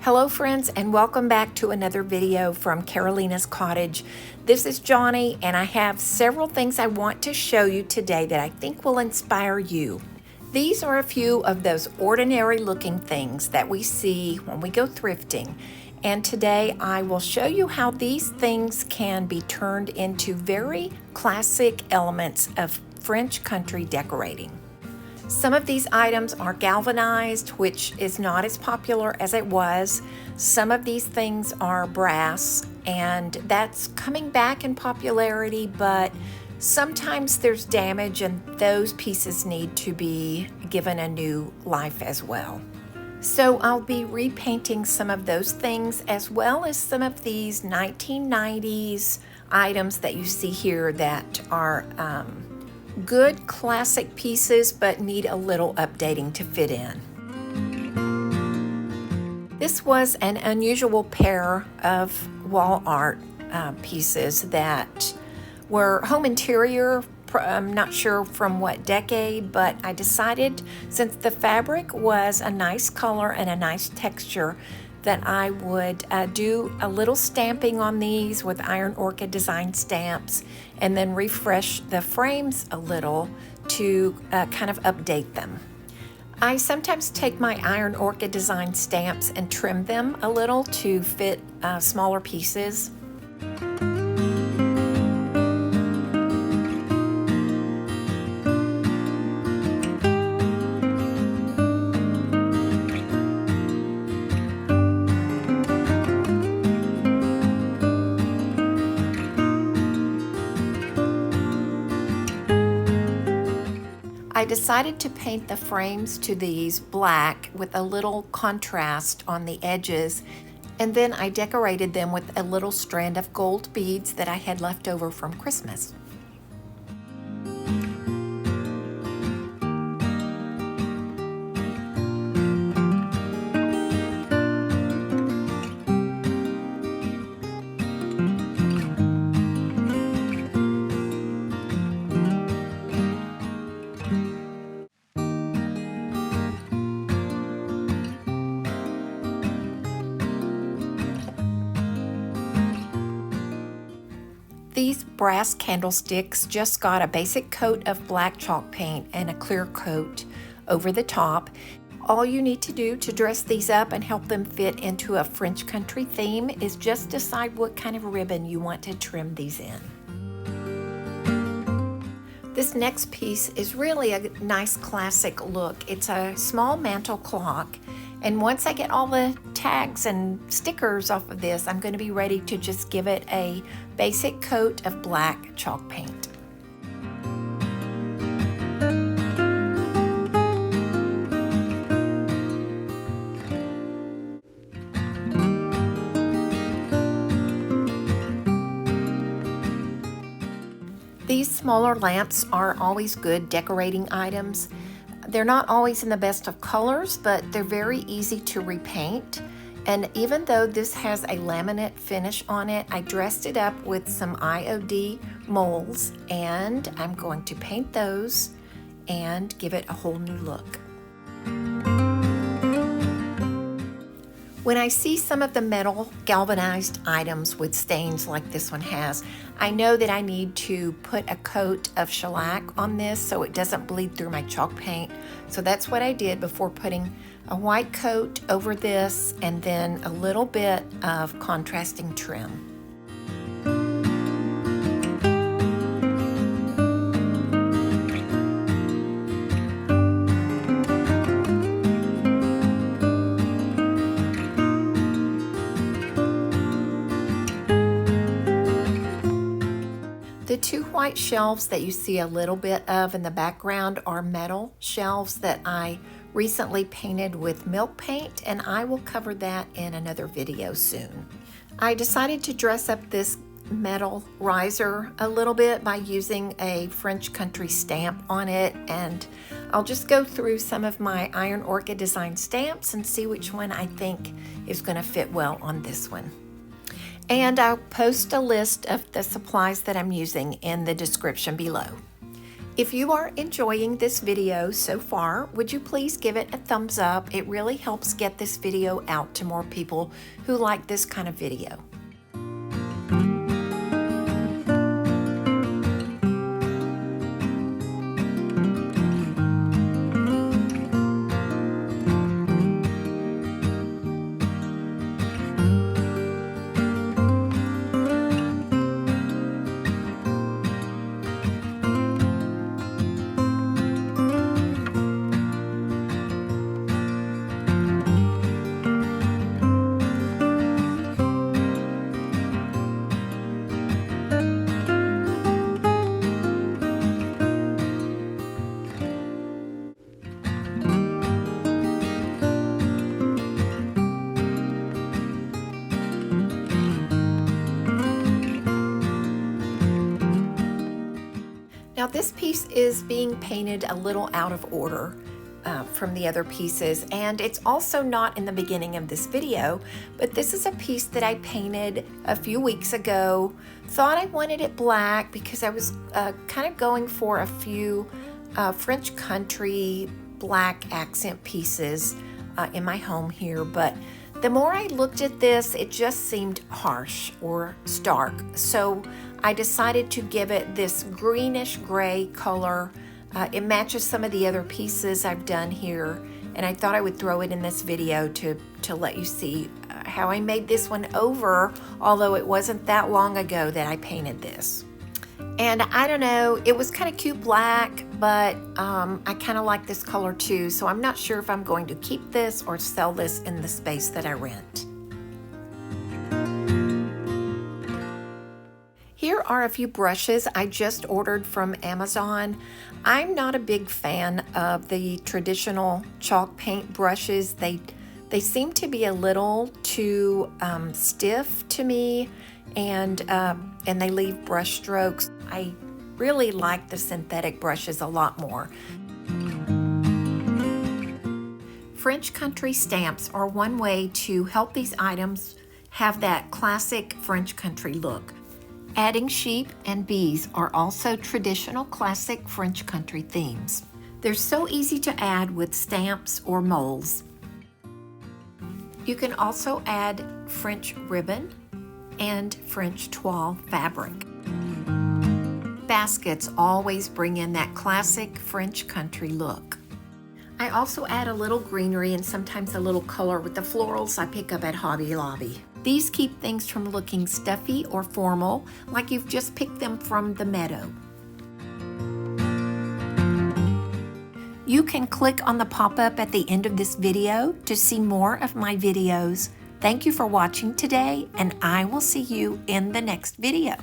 Hello friends, and welcome back to another video from Carolina's Cottage. This is Johnny, and I have several things I want to show you today that I think will inspire you. These are a few of those ordinary looking things that we see when we go thrifting. And today I will show you how these things can be turned into very classic elements of French country decorating. Some of these items are galvanized, which is not as popular as it was. Some of these things are brass, and that's coming back in popularity, but sometimes there's damage and those pieces need to be given a new life as well. So I'll be repainting some of those things as well as some of these 1990s items that you see here that are good classic pieces but need a little updating to fit in. This was an unusual pair of wall art pieces that were home interior. I'm not sure from what decade, but I decided since the fabric was a nice color and a nice texture that I would do a little stamping on these with Iron Orchid design stamps and then refresh the frames a little to kind of update them. I sometimes take my Iron Orchid design stamps and trim them a little to fit smaller pieces. I decided to paint the frames to these black with a little contrast on the edges, and then I decorated them with a little strand of gold beads that I had left over from Christmas. These brass candlesticks just got a basic coat of black chalk paint and a clear coat over the top. All you need to do to dress these up and help them fit into a French country theme is just decide what kind of ribbon you want to trim these in. This next piece is really a nice classic look. It's a small mantle clock, and once I get all the tags and stickers off of this, I'm going to be ready to just give it a basic coat of black chalk paint. These smaller lamps are always good decorating items. They're not always in the best of colors, but they're very easy to repaint. And even though this has a laminate finish on it, I dressed it up with some IOD molds, and I'm going to paint those and give it a whole new look. When I see some of the metal galvanized items with stains like this one has, I know that I need to put a coat of shellac on this so it doesn't bleed through my chalk paint. So that's what I did before putting a white coat over this and then a little bit of contrasting trim. The two white shelves that you see a little bit of in the background are metal shelves that I recently painted with milk paint, and I will cover that in another video soon. I decided to dress up this metal riser a little bit by using a French country stamp on it, and I'll just go through some of my Iron Orchid design stamps and see which one I think is going to fit well on this one. And I'll post a list of the supplies that I'm using in the description below. If you are enjoying this video so far, would you please give it a thumbs up? It really helps get this video out to more people who like this kind of video. Now this piece is being painted a little out of order from the other pieces, and it's also not in the beginning of this video, but this is a piece that I painted a few weeks ago. Thought I wanted it black because I was kind of going for a few French country black accent pieces in my home here, but the more I looked at this, it just seemed harsh or stark. So I decided to give it this greenish gray color. It matches some of the other pieces I've done here, and I thought I would throw it in this video to let you see how I made this one over, although it wasn't that long ago that I painted this. And I don't know, it was kind of cute black, but I kind of like this color too, so I'm not sure if I'm going to keep this or sell this in the space that I rent. Here are a few brushes I just ordered from Amazon. I'm not a big fan of the traditional chalk paint brushes. They seem to be a little too stiff to me, and they leave brush strokes. I really like the synthetic brushes a lot more. French country stamps are one way to help these items have that classic French country look. Adding sheep and bees are also traditional classic French country themes. They're so easy to add with stamps or molds. You can also add French ribbon and French toile fabric. Baskets always bring in that classic French country look. I also add a little greenery and sometimes a little color with the florals I pick up at Hobby Lobby. These keep things from looking stuffy or formal, like you've just picked them from the meadow. You can click on the pop-up at the end of this video to see more of my videos. Thank you for watching today, and I will see you in the next video.